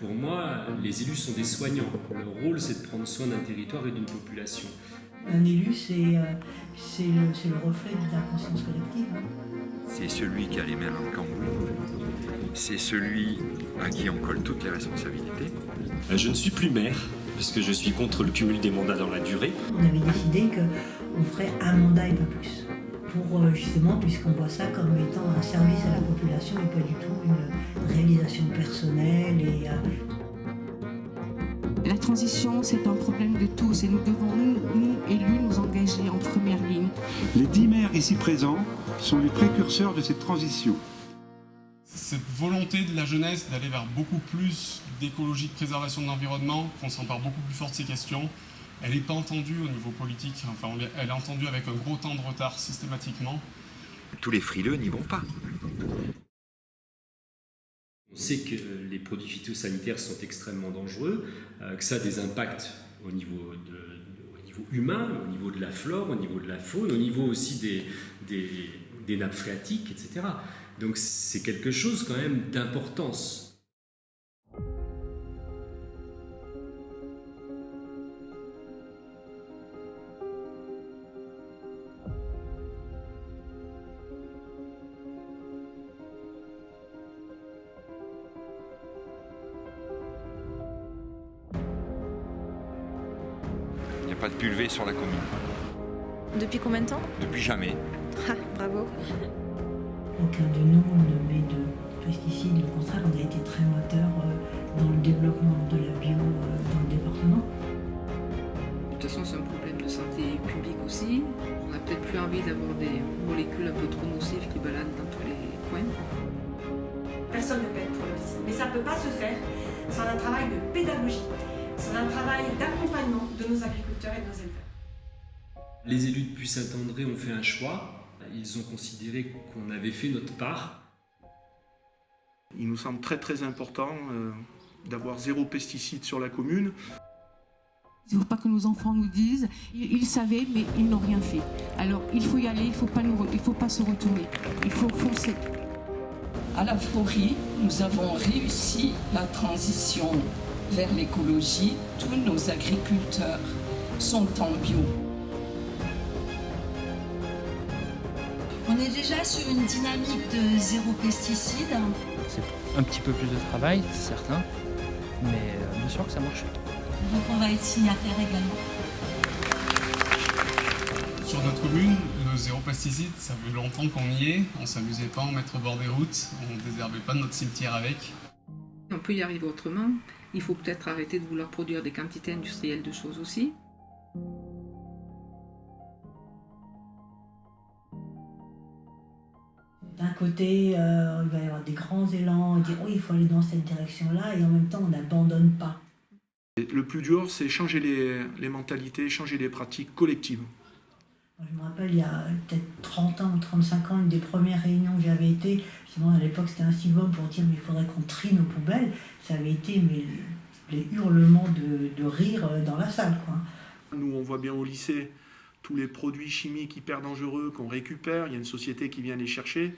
Pour moi, les élus sont des soignants. Leur rôle, c'est de prendre soin d'un territoire et d'une population. Un élu, c'est le reflet de la conscience collective. C'est celui qui a les mains dans le cambouis. C'est celui à qui on colle toutes les responsabilités. Je ne suis plus maire, parce que je suis contre le cumul des mandats dans la durée. On avait décidé qu'on ferait un mandat et pas plus. Pour justement, puisqu'on voit ça comme étant un service à la population et pas du tout une réalisation personnelle. La transition, c'est un problème de tous et nous devons, nous, élus, nous engager en première ligne. Les 10 maires ici présents sont les précurseurs de cette transition. Cette volonté de la jeunesse d'aller vers beaucoup plus d'écologie, de préservation de l'environnement, qu'on s'empare beaucoup plus fort de ces questions, elle n'est pas entendue au niveau politique, enfin elle est entendue avec un gros temps de retard systématiquement. Tous les frileux n'y vont pas. On sait que les produits phytosanitaires sont extrêmement dangereux, que ça a des impacts au niveau humain, au niveau de la flore, au niveau de la faune, au niveau aussi des nappes phréatiques, etc. Donc c'est quelque chose quand même d'importance. Il n'y a pas de pulvé sur la commune. Depuis combien de temps? Depuis jamais. Ah, bravo. Aucun de nous ne met de pesticides. Au contraire, on a été très moteur dans le développement de la bio dans le département. De toute façon, c'est un problème de santé publique aussi. On n'a peut-être plus envie d'avoir des molécules un peu trop nocives qui baladent dans tous les coins. Personne ne paie pour le pesticide, mais ça ne peut pas se faire sans un travail de pédagogie, sans un travail d'accompagnement de nos agriculteurs et de nos éleveurs. Les élus de Puy-Saint-André ont fait un choix. Ils ont considéré qu'on avait fait notre part. Il nous semble très très important d'avoir 0 pesticide sur la commune. Il ne faut pas que nos enfants nous disent ils savaient mais ils n'ont rien fait. Alors il faut y aller, il ne faut pas se retourner, il faut foncer. À la Florie, nous avons réussi la transition vers l'écologie. Tous nos agriculteurs sont en bio. On est déjà sur une dynamique de 0 pesticide. C'est un petit peu plus de travail, c'est certain, mais bien sûr que ça marche. Donc on va être signataire également. Sur notre commune, le 0 pesticide, ça fait longtemps qu'on y est. On ne s'amusait pas à en mettre au bord des routes, on ne désherbait pas notre cimetière avec. On peut y arriver autrement. Il faut peut-être arrêter de vouloir produire des quantités industrielles de choses aussi. D'un côté, il va y avoir des grands élans, dire oui, il faut aller dans cette direction-là, et en même temps, on n'abandonne pas. Le plus dur, c'est changer les mentalités, changer les pratiques collectives. Je me rappelle, il y a peut-être 30 ans ou 35 ans, une des premières réunions que j'avais été, justement à l'époque c'était un signum pour dire mais il faudrait qu'on trie nos poubelles, ça avait été les hurlements de rire dans la salle, quoi. Nous, on voit bien au lycée tous les produits chimiques hyper dangereux qu'on récupère, il y a une société qui vient les chercher.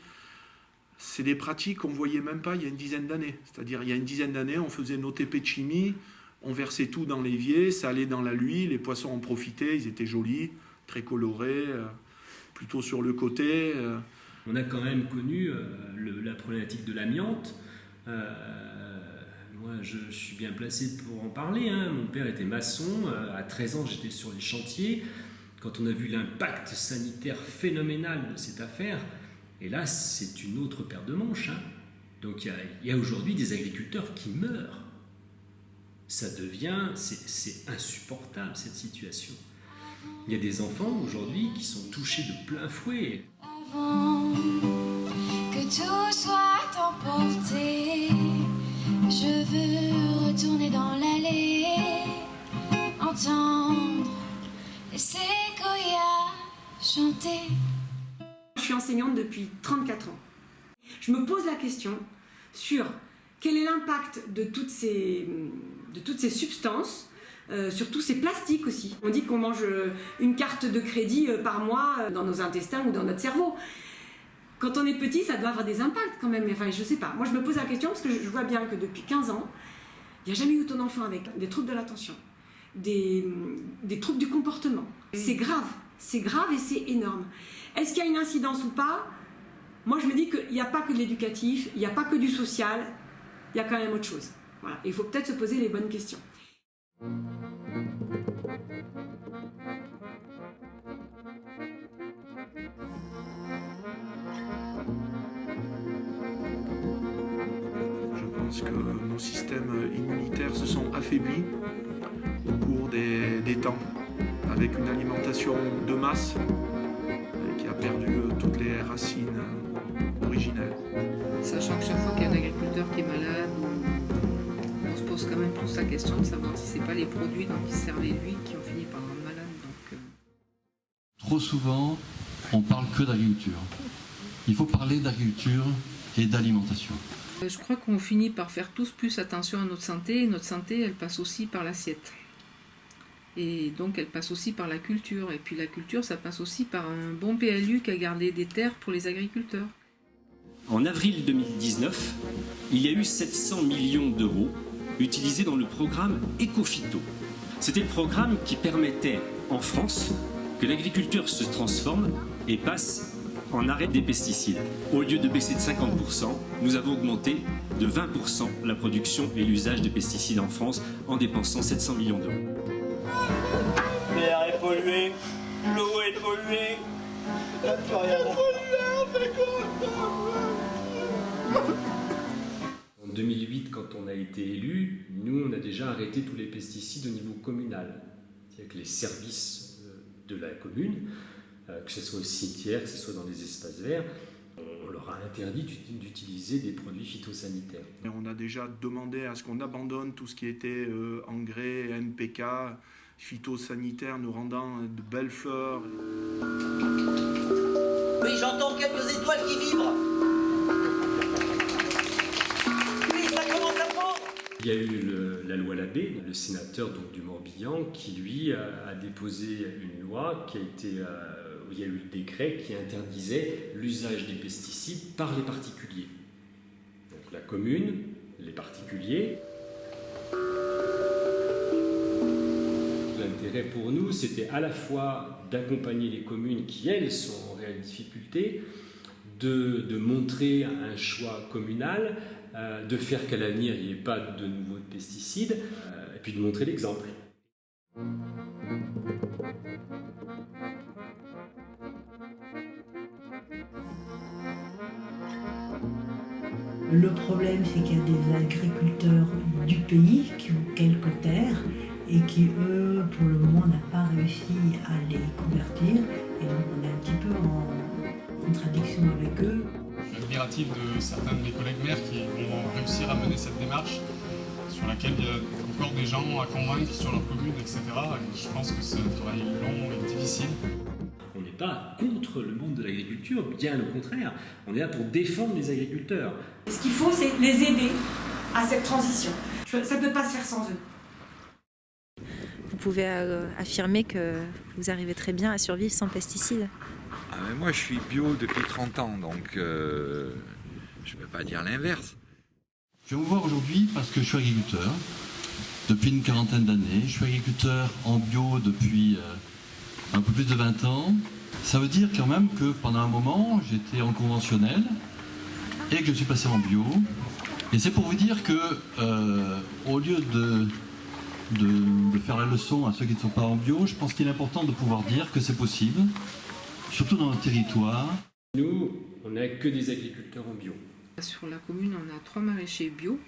C'est des pratiques qu'on ne voyait même pas il y a une dizaine d'années. C'est-à-dire il y a une dizaine d'années, on faisait nos TP de chimie, on versait tout dans l'évier, ça allait dans la Luye, les poissons en profitaient, ils étaient jolis, très colorés, plutôt sur le côté. On a quand même connu la problématique de l'amiante. Moi, je suis bien placé pour en parler. Mon père était maçon. À 13 ans, j'étais sur les chantiers. Quand on a vu l'impact sanitaire phénoménal de cette affaire, et là, c'est une autre paire de manches. Donc, il y a aujourd'hui des agriculteurs qui meurent. Ça devient... C'est insupportable, cette situation. Il y a des enfants aujourd'hui qui sont touchés de plein fouet. Avant que tout soit emporté, je veux retourner dans l'allée, entendre les séquoias chanter. Je suis enseignante depuis 34 ans. Je me pose la question sur quel est l'impact de toutes ces substances, sur tous ces plastiques aussi. On dit qu'on mange une carte de crédit par mois dans nos intestins ou dans notre cerveau. Quand on est petit, ça doit avoir des impacts quand même. Enfin, je sais pas. Moi, je me pose la question parce que je vois bien que depuis 15 ans, Il n'y a jamais eu autant d'enfants avec des troubles de l'attention, des troubles du comportement. C'est grave et c'est énorme. Est-ce qu'il y a une incidence ou pas? Moi, je me dis qu'il n'y a pas que de l'éducatif, il n'y a pas que du social, il y a quand même autre chose. Voilà. Il faut peut-être se poser les bonnes questions. Je pense que nos systèmes immunitaires se sont affaiblis au cours des temps, avec une alimentation de masse qui a perdu toutes les racines originelles. Sachant que chaque fois qu'il y a un agriculteur qui est malade, on se pose quand même tous la question de savoir si c'est pas les produits dont il servait lui qui ont fini par rendre malade. Trop souvent, on parle que d'agriculture. Il faut parler d'agriculture et d'alimentation. Je crois qu'on finit par faire tous plus attention à notre santé, et notre santé, elle passe aussi par l'assiette. Et donc elle passe aussi par la culture. Et puis la culture, ça passe aussi par un bon PLU qui a gardé des terres pour les agriculteurs. En avril 2019, il y a eu 700 millions d'euros utilisés dans le programme Ecophyto. C'était le programme qui permettait en France que l'agriculture se transforme et passe en arrêt des pesticides. Au lieu de baisser de 50%, nous avons augmenté de 20% la production et l'usage de pesticides en France en dépensant 700 millions d'euros. L'air est pollué, l'eau est polluée, il n'y a plus rien. En 2008, quand on a été élu, nous, on a déjà arrêté tous les pesticides au niveau communal. C'est-à-dire que les services de la commune, que ce soit au cimetière, que ce soit dans les espaces verts, on leur a interdit d'utiliser des produits phytosanitaires. Et on a déjà demandé à ce qu'on abandonne tout ce qui était engrais, NPK, phytosanitaires, nous rendant de belles fleurs. Oui, j'entends quelques étoiles qui vibrent. Oui, ça commence à prendre. Il y a eu la loi Labbé, le sénateur donc, du Morbihan, qui lui a déposé une loi qui a été... où il y a eu le décret qui interdisait l'usage des pesticides par les particuliers. Donc la commune, les particuliers. L'intérêt pour nous, c'était à la fois d'accompagner les communes qui, elles, sont en réelle difficulté, de montrer un choix communal, de faire qu'à l'avenir, il n'y ait pas de nouveaux pesticides, et puis de montrer l'exemple. Le problème, c'est qu'il y a des agriculteurs du pays qui ont quelques terres et qui, eux, pour le moment, n'ont pas réussi à les convertir. Et donc, on est un petit peu en contradiction avec eux. Je suis admiratif de certains de mes collègues maires qui vont réussir à mener cette démarche, sur laquelle il y a encore des gens à convaincre sur leur commune, etc. Et je pense que c'est un travail long et difficile. On n'est pas contre le monde de l'agriculture, bien au contraire. On est là pour défendre les agriculteurs. Ce qu'il faut, c'est les aider à cette transition. Ça ne peut pas se faire sans eux. Vous pouvez affirmer que vous arrivez très bien à survivre sans pesticides? Mais moi, je suis bio depuis 30 ans, donc je ne peux pas dire l'inverse. Je viens vous voir aujourd'hui parce que je suis agriculteur depuis une quarantaine d'années. Je suis agriculteur en bio depuis un peu plus de 20 ans. Ça veut dire quand même que pendant un moment, j'étais en conventionnel et que je suis passé en bio. Et c'est pour vous dire que au lieu de faire la leçon à ceux qui ne sont pas en bio, je pense qu'il est important de pouvoir dire que c'est possible, surtout dans notre territoire. Nous, on n'a que des agriculteurs en bio. Sur la commune, on a 3 maraîchers bio.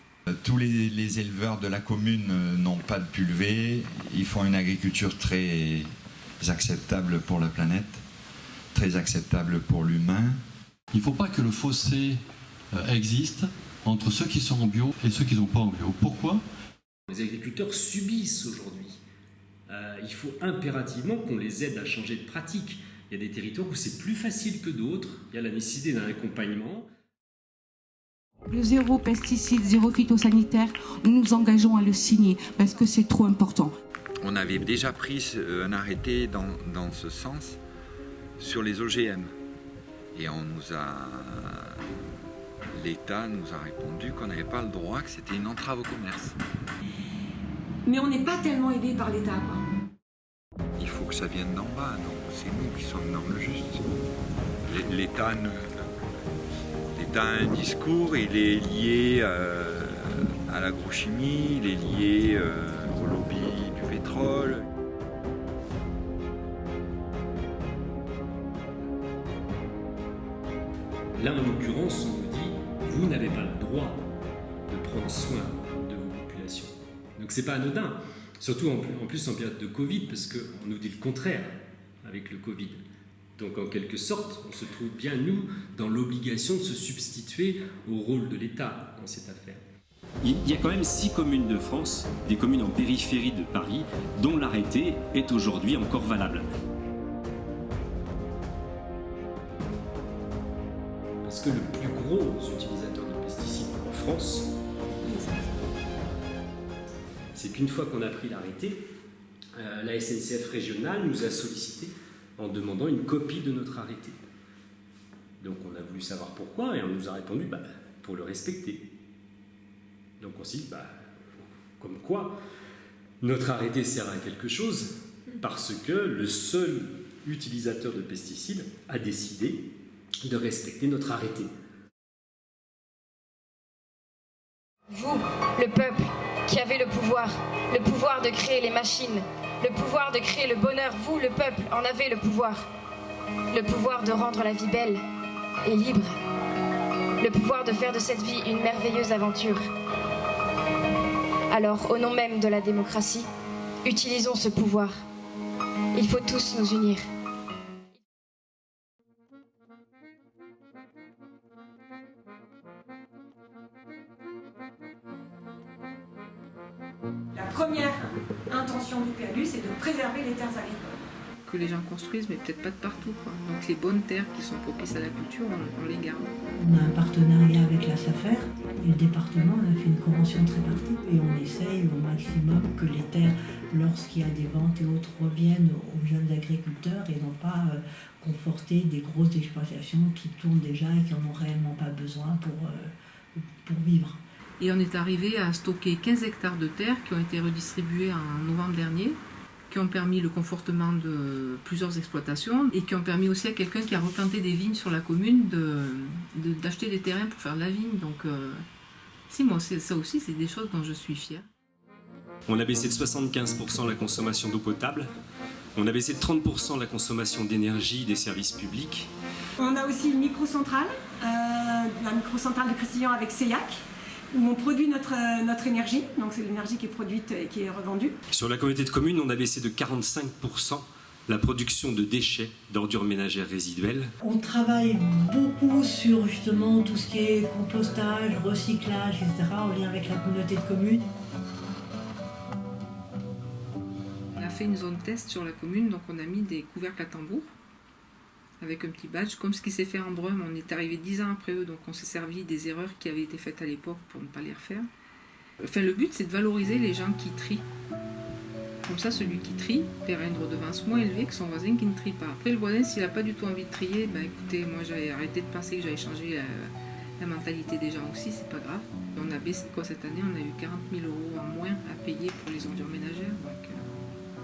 Tous les éleveurs de la commune n'ont pas de pulvé. Ils font une agriculture très acceptable pour la planète, très acceptable pour l'humain. Il ne faut pas que le fossé existe entre ceux qui sont en bio et ceux qui ne sont pas en bio. Pourquoi ? Les agriculteurs subissent aujourd'hui. Il faut impérativement qu'on les aide à changer de pratique. Il y a des territoires où c'est plus facile que d'autres. Il y a la nécessité d'un accompagnement. Le zéro pesticide, zéro phytosanitaire, nous nous engageons à le signer parce que c'est trop important. On avait déjà pris un arrêté dans ce sens sur les OGM. Et on nous a l'État nous a répondu qu'on n'avait pas le droit, que c'était une entrave au commerce. Mais on n'est pas tellement aidé par l'État, quoi. Il faut que ça vienne d'en bas, donc c'est nous qui sommes dans le juste. L'État a un discours, il est lié à l'agrochimie, il est lié au lobby du pétrole. Là, en l'occurrence, on nous dit « vous n'avez pas le droit de prendre soin de vos populations ». Donc c'est pas anodin, surtout en plus en période de Covid, parce qu'on nous dit le contraire avec le Covid. Donc en quelque sorte, on se trouve bien, nous, dans l'obligation de se substituer au rôle de l'État dans cette affaire. Il y a quand même 6 communes de France, des communes en périphérie de Paris, dont l'arrêté est aujourd'hui encore valable. Parce que le plus gros utilisateur de pesticides en France, c'est qu'une fois qu'on a pris l'arrêté, la SNCF régionale nous a sollicité en demandant une copie de notre arrêté. Donc on a voulu savoir pourquoi et on nous a répondu pour le respecter. Donc on s'est dit comme quoi notre arrêté sert à quelque chose parce que le seul utilisateur de pesticides a décidé de respecter notre arrêté. Vous, le peuple, qui avez le pouvoir de créer les machines, le pouvoir de créer le bonheur, vous, le peuple, en avez le pouvoir de rendre la vie belle et libre, le pouvoir de faire de cette vie une merveilleuse aventure. Alors, au nom même de la démocratie, utilisons ce pouvoir. Il faut tous nous unir. La première intention du PLU, c'est de préserver les terres agricoles. Que les gens construisent, mais peut-être pas de partout, quoi. Donc les bonnes terres qui sont propices à la culture, on les garde. On a un partenariat avec la SAFER et le département, on a fait une convention tripartite et on essaye au maximum que les terres, lorsqu'il y a des ventes et autres, reviennent aux jeunes agriculteurs et non pas conforter des grosses exploitations qui tournent déjà et qui n'en ont réellement pas besoin pour vivre. Et on est arrivé à stocker 15 hectares de terre qui ont été redistribués en novembre dernier, qui ont permis le confortement de plusieurs exploitations et qui ont permis aussi à quelqu'un qui a replanté des vignes sur la commune d'acheter des terrains pour faire de la vigne. Donc moi, ça aussi, c'est des choses dont je suis fière. On a baissé de 75% la consommation d'eau potable, on a baissé de 30% la consommation d'énergie des services publics. On a aussi une microcentrale, la microcentrale de Cristillon avec Seillac, où on produit notre énergie, donc c'est l'énergie qui est produite et qui est revendue. Sur la communauté de communes, on a baissé de 45% la production de déchets, d'ordures ménagères résiduelles. On travaille beaucoup sur justement tout ce qui est compostage, recyclage, etc., en lien avec la communauté de communes. On a fait une zone test sur la commune, donc on a mis des couvercles à tambour avec un petit badge, comme ce qui s'est fait en Brême. On est arrivé 10 ans après eux, donc on s'est servi des erreurs qui avaient été faites à l'époque pour ne pas les refaire. Enfin, le but, c'est de valoriser les gens qui trient. Comme ça, celui qui trie paiera une redevance moins élevée que son voisin qui ne trie pas. Après, le voisin, s'il n'a pas du tout envie de trier, écoutez, moi j'avais arrêté de penser que j'allais changer la mentalité des gens aussi, c'est pas grave. On a baissé cette année, on a eu 40 000 € en moins à payer pour les ordures ménagères. Donc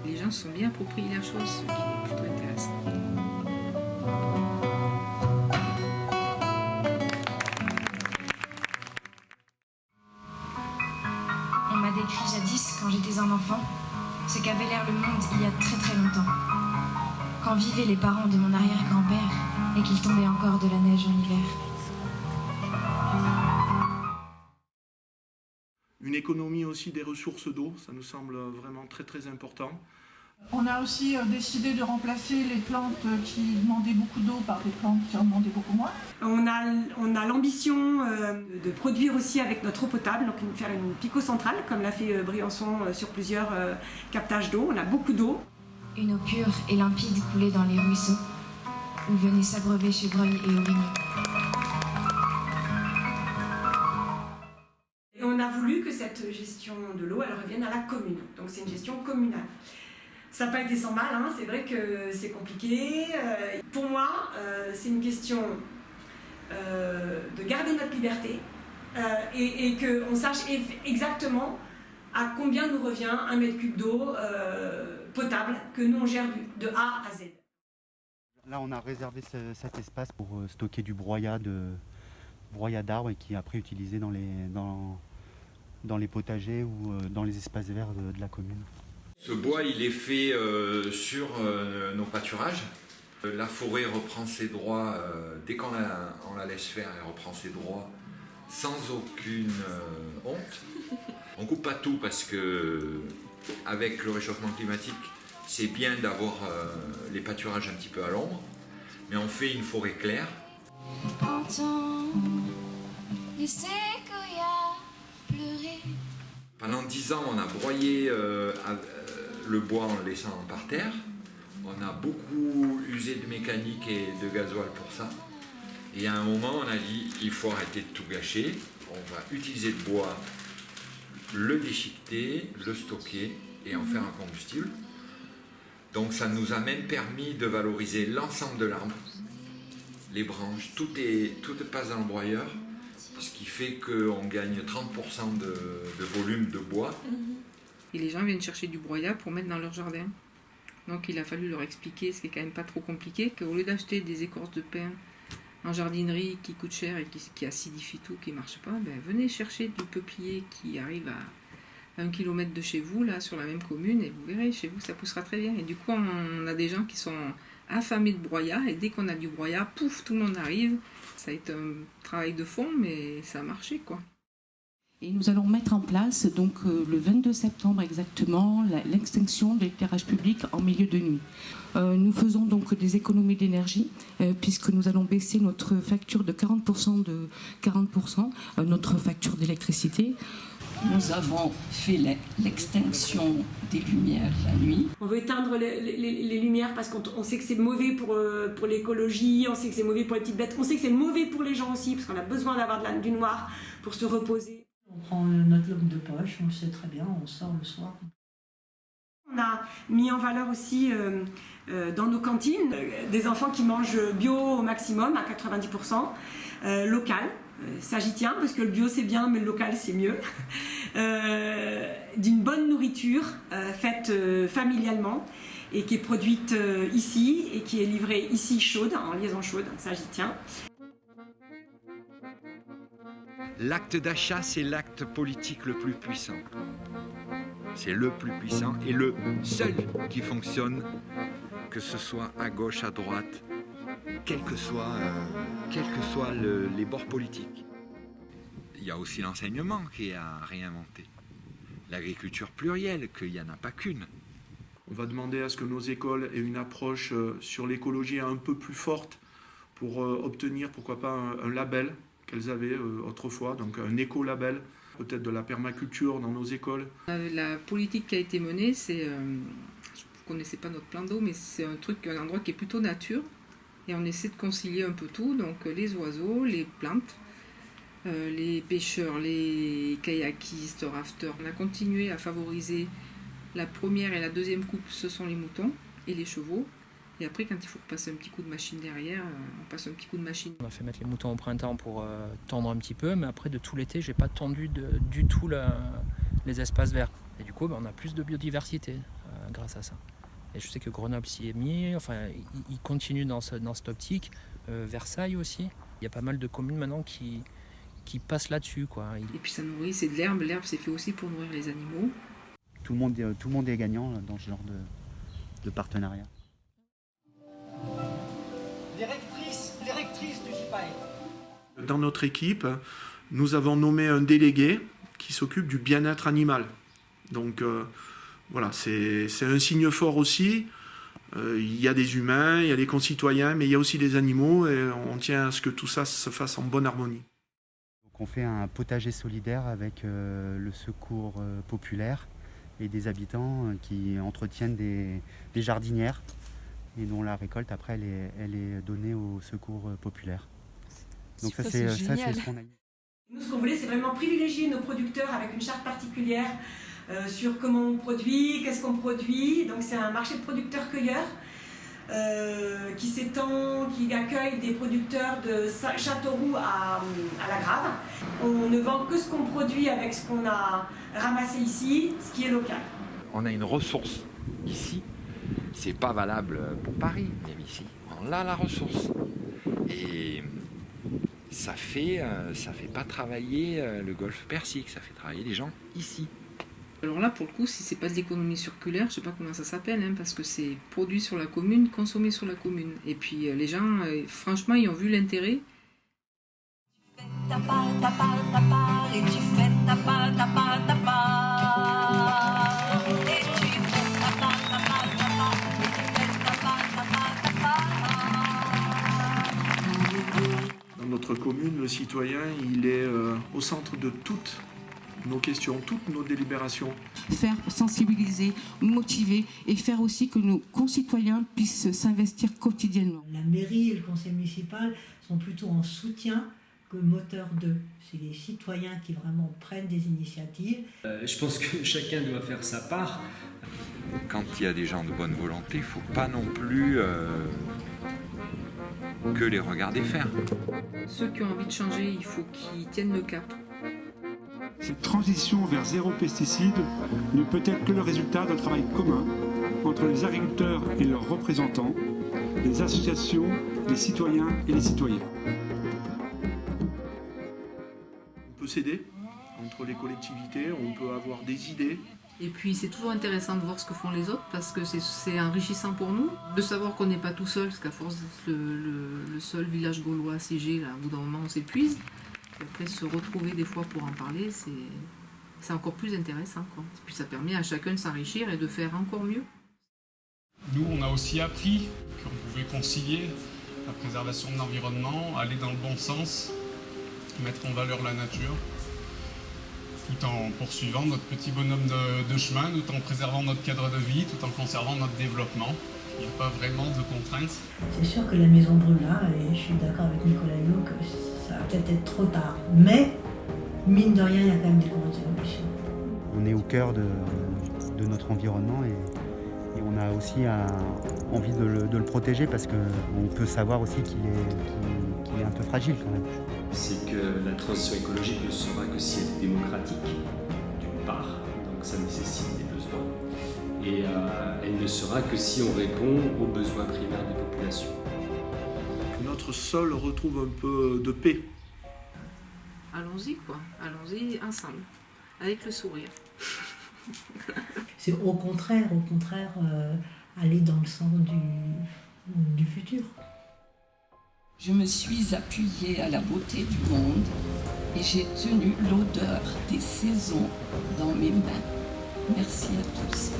les gens se sont bien appropriés la chose, ce qui est plutôt intéressant. On m'a décrit jadis, quand j'étais un enfant, ce qu'avait l'air le monde il y a très très longtemps. Quand vivaient les parents de mon arrière-grand-père et qu'il tombait encore de la neige en hiver. Une économie aussi des ressources d'eau, ça nous semble vraiment très très important. On a aussi décidé de remplacer les plantes qui demandaient beaucoup d'eau par des plantes qui en demandaient beaucoup moins. On a l'ambition de produire aussi avec notre eau potable, donc faire une picocentrale, comme l'a fait Briançon sur plusieurs captages d'eau. On a beaucoup d'eau. Une eau pure et limpide coulait dans les ruisseaux, où venaient s'abreuver chevreuils et orignaux. Et on a voulu que cette gestion de l'eau, elle revienne à la commune. Donc c'est une gestion communale. Ça n'a pas été sans mal, hein. C'est vrai que c'est compliqué. Pour moi, c'est une question de garder notre liberté et qu'on sache exactement à combien nous revient un mètre cube d'eau potable que nous on gère de A à Z. Là, on a réservé cet espace pour stocker du broyat d'arbres et qui est après utilisé dans les potagers ou dans les espaces verts de la commune. Ce bois, il est fait sur nos pâturages. La forêt reprend ses droits, dès qu'on la laisse faire, elle reprend ses droits sans aucune honte. On coupe pas tout parce que avec le réchauffement climatique, c'est bien d'avoir les pâturages un petit peu à l'ombre, mais on fait une forêt claire. Entends les séquoias pleurer. Pendant 10 ans, on a broyé le bois en le laissant par terre. On a beaucoup usé de mécanique et de gasoil pour ça. Et à un moment, on a dit il faut arrêter de tout gâcher. On va utiliser le bois, le déchiqueter, le stocker et en faire un combustible. Donc ça nous a même permis de valoriser l'ensemble de l'arbre, les branches, tout passe dans le broyeur, ce qui fait qu'on gagne 30% de volume de bois. Et les gens viennent chercher du broyat pour mettre dans leur jardin. Donc il a fallu leur expliquer, ce qui est quand même pas trop compliqué, qu'au lieu d'acheter des écorces de pin en jardinerie qui coûtent cher et qui acidifient tout, qui ne marchent pas, venez chercher du peuplier qui arrive à 1 km de chez vous, là, sur la même commune, et vous verrez, chez vous, ça poussera très bien. Et du coup, on a des gens qui sont affamés de broyat, et dès qu'on a du broyat, pouf, tout le monde arrive. Ça a été un travail de fond, mais ça a marché, quoi. Et nous allons mettre en place, donc le 22 septembre exactement, l'extinction de l'éclairage public en milieu de nuit. Nous faisons donc des économies d'énergie, puisque nous allons baisser notre facture de 40%, notre facture d'électricité. Nous avons fait l'extinction des lumières la nuit. On veut éteindre les lumières parce qu'on sait que c'est mauvais pour l'écologie, on sait que c'est mauvais pour les petites bêtes, on sait que c'est mauvais pour les gens aussi, parce qu'on a besoin d'avoir du noir pour se reposer. On prend notre lampe de poche, on le sait très bien, on sort le soir. On a mis en valeur aussi dans nos cantines des enfants qui mangent bio au maximum, à 90%, local. Ça j'y tiens, parce que le bio c'est bien, mais le local c'est mieux. D'une bonne nourriture faite familialement et qui est produite ici et qui est livrée ici chaude, en liaison chaude, ça j'y tiens. L'acte d'achat, c'est l'acte politique le plus puissant. C'est le plus puissant et le seul qui fonctionne, que ce soit à gauche, à droite, quels que soient les bords politiques. Il y a aussi l'enseignement qui est à réinventer. L'agriculture plurielle, qu'il n'y en a pas qu'une. On va demander à ce que nos écoles aient une approche sur l'écologie un peu plus forte pour obtenir, pourquoi pas, un label qu'elles avaient autrefois, donc un éco-label, peut-être de la permaculture dans nos écoles. La politique qui a été menée, c'est, vous ne connaissez pas notre plan d'eau, mais c'est un endroit qui est plutôt nature, et on essaie de concilier un peu tout, donc les oiseaux, les plantes, les pêcheurs, les kayakistes, rafteurs. On a continué à favoriser la première et la deuxième coupe, ce sont les moutons et les chevaux. Et après, quand il faut passer un petit coup de machine derrière, on passe un petit coup de machine. On a fait mettre les moutons au printemps pour tendre un petit peu, mais après de tout l'été, j'ai pas tendu du tout les espaces verts. Et du coup, on a plus de biodiversité grâce à ça. Et je sais que Grenoble s'y est mis, enfin, il continue dans cette optique. Versailles aussi. Il y a pas mal de communes maintenant qui passent là-dessus, quoi. Et puis ça nourrit, c'est de l'herbe. L'herbe, c'est fait aussi pour nourrir les animaux. Tout le monde est gagnant dans ce genre de partenariat. Les rectrices du GIPAE. Dans notre équipe, nous avons nommé un délégué qui s'occupe du bien-être animal. Donc voilà, c'est un signe fort aussi. Il y a des humains, il y a des concitoyens, mais il y a aussi des animaux et on tient à ce que tout ça se fasse en bonne harmonie. Donc on fait un potager solidaire avec le secours populaire et des habitants qui entretiennent des jardinières et dont la récolte après elle est donnée au secours populaire. Donc ça c'est ce qu'on a eu. Nous ce qu'on voulait c'est vraiment privilégier nos producteurs avec une charte particulière sur comment on produit, qu'est-ce qu'on produit. Donc c'est un marché de producteurs-cueilleurs qui s'étend, qui accueille des producteurs de Châteauroux à la Grave. On ne vend que ce qu'on produit avec ce qu'on a ramassé ici, ce qui est local. On a une ressource ici, c'est pas valable pour Paris, même ici. On a la ressource. Et ça fait pas travailler le golfe Persique, ça fait travailler les gens ici. Alors là, pour le coup, si c'est pas de l'économie circulaire, je sais pas comment ça s'appelle, hein, parce que c'est produit sur la commune, consommé sur la commune. Et puis les gens, franchement, ils ont vu l'intérêt. Ta part, et tu fais ta part, et tu fais ta part, et tu fais ta part, Dans notre commune, le citoyen, il est au centre de toutes nos questions, toutes nos délibérations. Faire sensibiliser, motiver et faire aussi que nos concitoyens puissent s'investir quotidiennement. La mairie et le conseil municipal sont plutôt en soutien que moteur d'eux. C'est les citoyens qui vraiment prennent des initiatives. Je pense que chacun doit faire sa part. Quand il y a des gens de bonne volonté, il ne faut pas non plus que les regarder faire. Ceux qui ont envie de changer, il faut qu'ils tiennent le cap. Cette transition vers zéro pesticide ne peut être que le résultat d'un travail commun entre les agriculteurs et leurs représentants, les associations, les citoyens et les citoyennes. On peut s'aider entre les collectivités, on peut avoir des idées. Et puis c'est toujours intéressant de voir ce que font les autres parce que c'est enrichissant pour nous de savoir qu'on n'est pas tout seul, parce qu'à force d'être le seul village gaulois assiégé, là, au bout d'un moment on s'épuise. Et après se retrouver des fois pour en parler, c'est encore plus intéressant, quoi. Et puis ça permet à chacun de s'enrichir et de faire encore mieux. Nous, on a aussi appris qu'on pouvait concilier la préservation de l'environnement, aller dans le bon sens, mettre en valeur la nature, tout en poursuivant notre petit bonhomme de chemin, tout en préservant notre cadre de vie, tout en conservant notre développement. Il n'y a pas vraiment de contraintes. C'est sûr que la maison brûle là, et je suis d'accord avec Nicolas Hulot que ça va peut-être être trop tard. Mais, mine de rien, il y a quand même des grandes évolutions. On est au cœur de notre environnement et on a aussi envie de le protéger parce qu'on peut savoir aussi qu'il est un peu fragile quand même. C'est que la transition écologique ne sera que si elle est démocratique, d'une part, donc ça nécessite des besoins, et elle ne sera que si on répond aux besoins primaires des populations. Que notre sol retrouve un peu de paix. Allons-y, quoi. Allons-y ensemble, avec le sourire. C'est au contraire, aller dans le sens du futur. Je me suis appuyée à la beauté du monde et j'ai tenu l'odeur des saisons dans mes mains. Merci à tous.